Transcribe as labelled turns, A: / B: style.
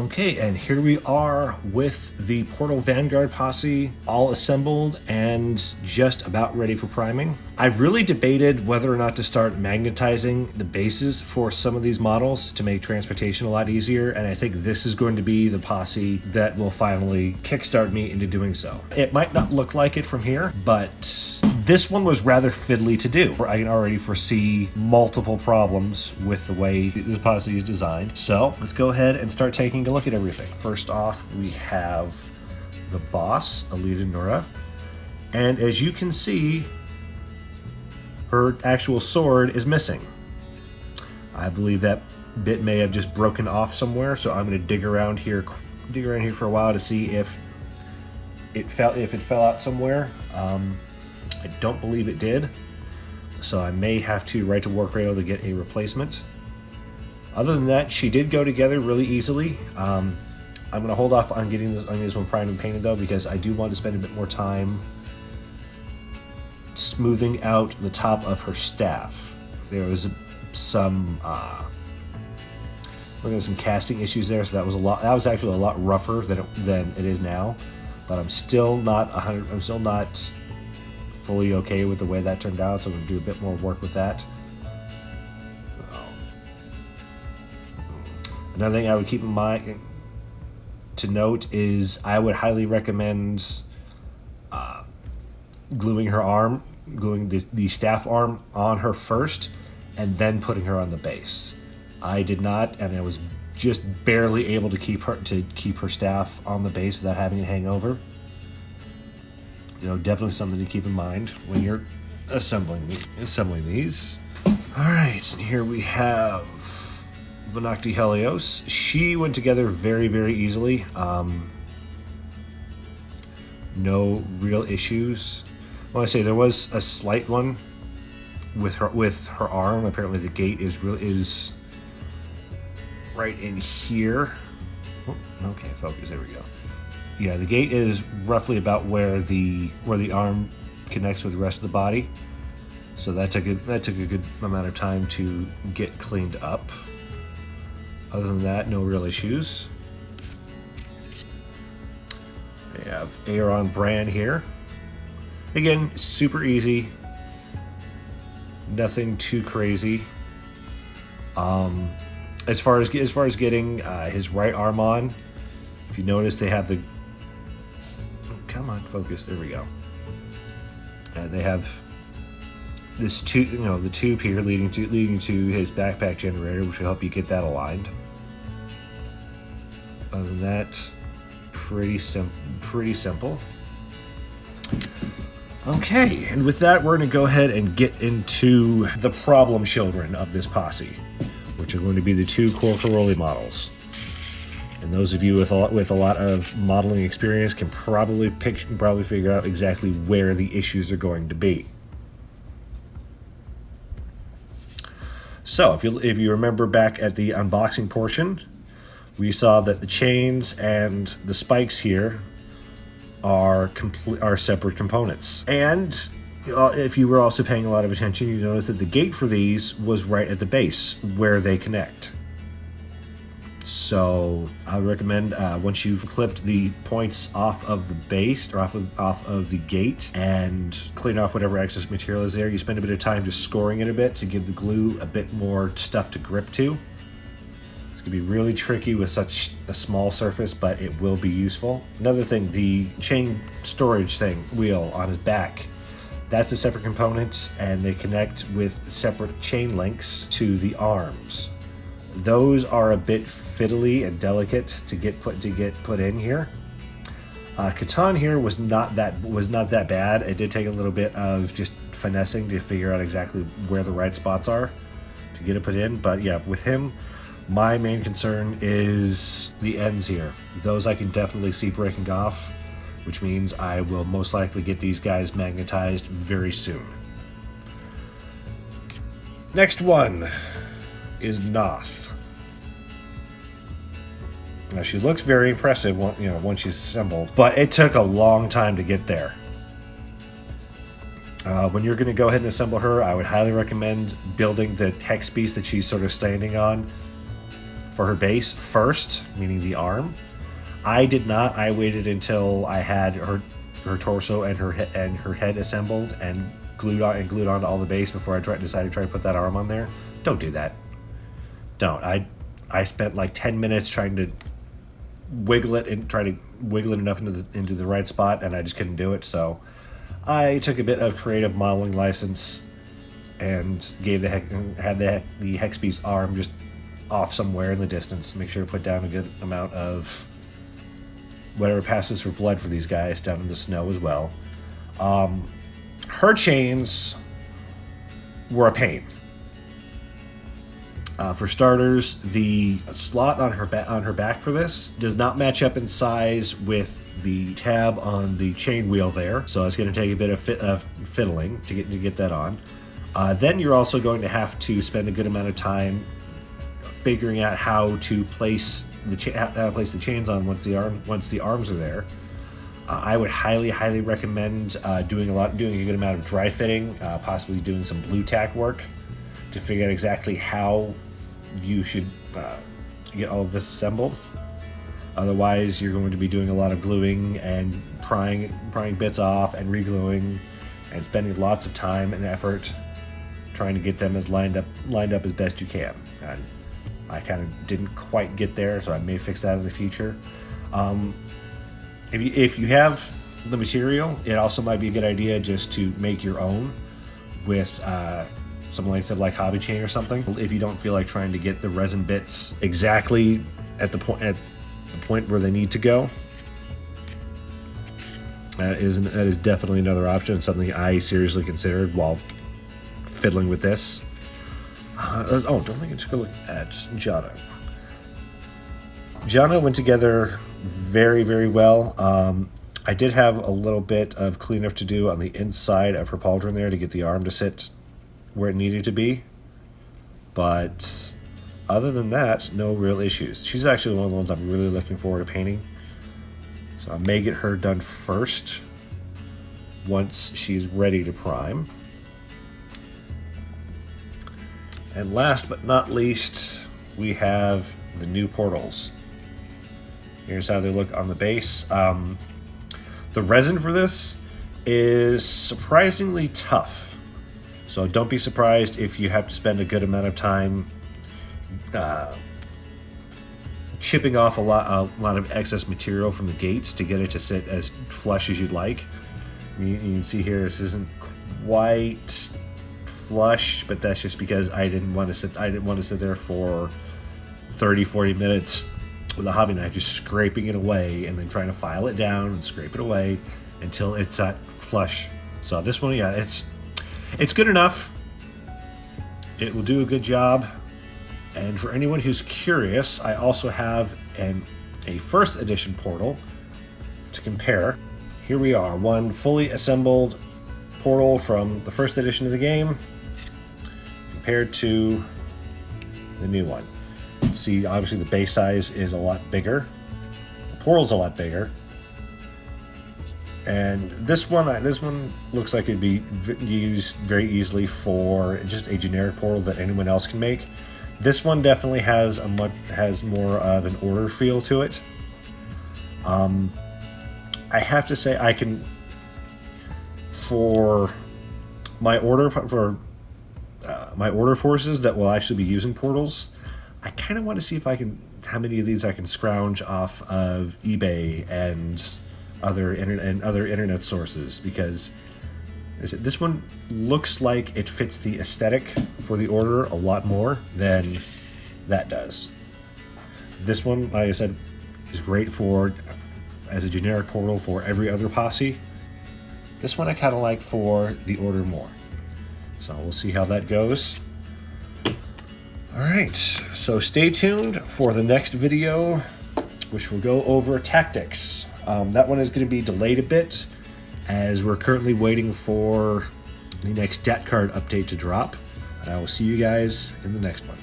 A: Okay, and here we are with the Portal Vanguard posse all assembled and just about ready for priming. I really debated whether or not to start magnetizing the bases for some of these models to make transportation a lot easier, and I think this is going to be the posse that will finally kickstart me into doing so. It might not look like it from here, but this one was rather fiddly to do. I can already foresee multiple problems with the way this posse is designed. So let's go ahead and start taking a look at everything. First off, we have the boss, Alita Nura. And as you can see, her actual sword is missing. I believe that bit may have just broken off somewhere, so I'm going to dig around here for a while to see if it fell out somewhere. I don't believe it did, so I may have to write to Warcradle to get a replacement. Other than that, she did go together really easily. I'm going to hold off on getting this one primed and painted though, because I do want to spend a bit more time smoothing out the top of her staff. There was some some casting issues there, so that was actually a lot rougher than it is now. But I'm still not fully okay with the way that turned out, so I'm going to do a bit more work with that. Another thing I would keep in mind to note is I would highly recommend gluing the staff arm on her first and then putting her on the base. I did not, and I was just barely able to keep her staff on the base without having it hang over. Definitely something to keep in mind when you're assembling these. All right, here we have Vanakti Helios. She went together very, very easily. No real issues. Well, I say there was a slight one with her arm. Apparently, the gate is right in here. Oh, okay, focus. There we go. Yeah, the gate is roughly about where the arm connects with the rest of the body. So that took a good amount of time to get cleaned up. Other than that, no real issues. We have Aaron Brand here. Again, super easy. Nothing too crazy. As far as getting his right arm on, if you notice, they have the. Come on, focus. There we go. They have this the tube here leading to his backpack generator, which will help you get that aligned. Other than that, pretty simple. Okay, and with that, we're going to go ahead and get into the problem children of this posse, which are going to be the two Corcaroli models. And those of you with a lot of modeling experience can probably figure out exactly where the issues are going to be. So, if you remember back at the unboxing portion, we saw that the chains and the spikes here are separate components. And if you were also paying a lot of attention, you noticed that the gate for these was right at the base where they connect. So I would recommend once you've clipped the points off of the base or off of the gate and clean off whatever excess material is there, you spend a bit of time just scoring it a bit to give the glue a bit more stuff to grip to. It's going to be really tricky with such a small surface, but it will be useful. Another thing, the chain storage wheel on his back, that's a separate component, and they connect with separate chain links to the arms. Those are a bit fiddly and delicate to get put in here. Catan here was not that bad. It did take a little bit of just finessing to figure out exactly where the right spots are to get it put in. But yeah, with him, my main concern is the ends here. Those I can definitely see breaking off, which means I will most likely get these guys magnetized very soon. Next one is Noth. Now, she looks very impressive once she's assembled, but it took a long time to get there. When you're going to go ahead and assemble her, I would highly recommend building the hex piece that she's sort of standing on for her base first, meaning the arm. I did not. I waited until I had her torso and her head assembled and glued onto all the base before I decided to try to put that arm on there. Don't do that. Don't. I spent like 10 minutes trying to wiggle it and try to wiggle it enough into the right spot, and I just couldn't do it. So I took a bit of creative modeling license and had the hex piece arm just off somewhere in the distance. Make sure to put down a good amount of whatever passes for blood for these guys down in the snow as well. Her chains were a pain. For starters, the slot on her back for this does not match up in size with the tab on the chain wheel there, so it's going to take a bit of fiddling to get that on. Then you're also going to have to spend a good amount of time figuring out how to place the chains on once the arms are there. I would highly recommend doing a good amount of dry fitting, possibly doing some blue tack work to figure out exactly how you should get all of this assembled. Otherwise, you're going to be doing a lot of gluing and prying bits off and re-gluing and spending lots of time and effort trying to get them as lined up as best you can. And I kind of didn't quite get there, so I may fix that in the future. If you have the material, it also might be a good idea just to make your own with some lengths of like hobby chain or something. If you don't feel like trying to get the resin bits exactly at the point where they need to go, that is definitely another option. Something I seriously considered while fiddling with this. Don't think I took a look at Jana. Jana went together very well. I did have a little bit of cleanup to do on the inside of her pauldron there to get the arm to sit where it needed to be, but other than that, no real issues. She's actually one of the ones I'm really looking forward to painting, so I may get her done first once she's ready to prime. And last but not least, we have the new portals. Here's how they look on the base. The resin for this is surprisingly tough, so don't be surprised if you have to spend a good amount of time chipping off a lot of excess material from the gates to get it to sit as flush as you'd like. You can see here this isn't quite flush, but that's just because I didn't want to sit there for 30-40 minutes with a hobby knife just scraping it away and then trying to file it down and scrape it away until it's at flush. So this one, yeah, it's good enough. It will do a good job. And for anyone who's curious, I also have a first edition portal to compare. Here we are, one fully assembled portal from the first edition of the game compared to the new one. See, obviously the base size is a lot bigger. The portal's a lot bigger. And this one looks like it'd be used very easily for just a generic portal that anyone else can make. This one definitely has more of an order feel to it. I have to say, for my order forces that will actually be using portals, I kind of want to see how many of these I can scrounge off of eBay and other internet sources, because this one looks like it fits the aesthetic for the order a lot more than that does. This one, like I said, is great as a generic portal for every other posse. This one I kind of like for the order more. So we'll see how that goes. Alright, so stay tuned for the next video, which will go over tactics. That one is going to be delayed a bit, as we're currently waiting for the next stat card update to drop. And I will see you guys in the next one.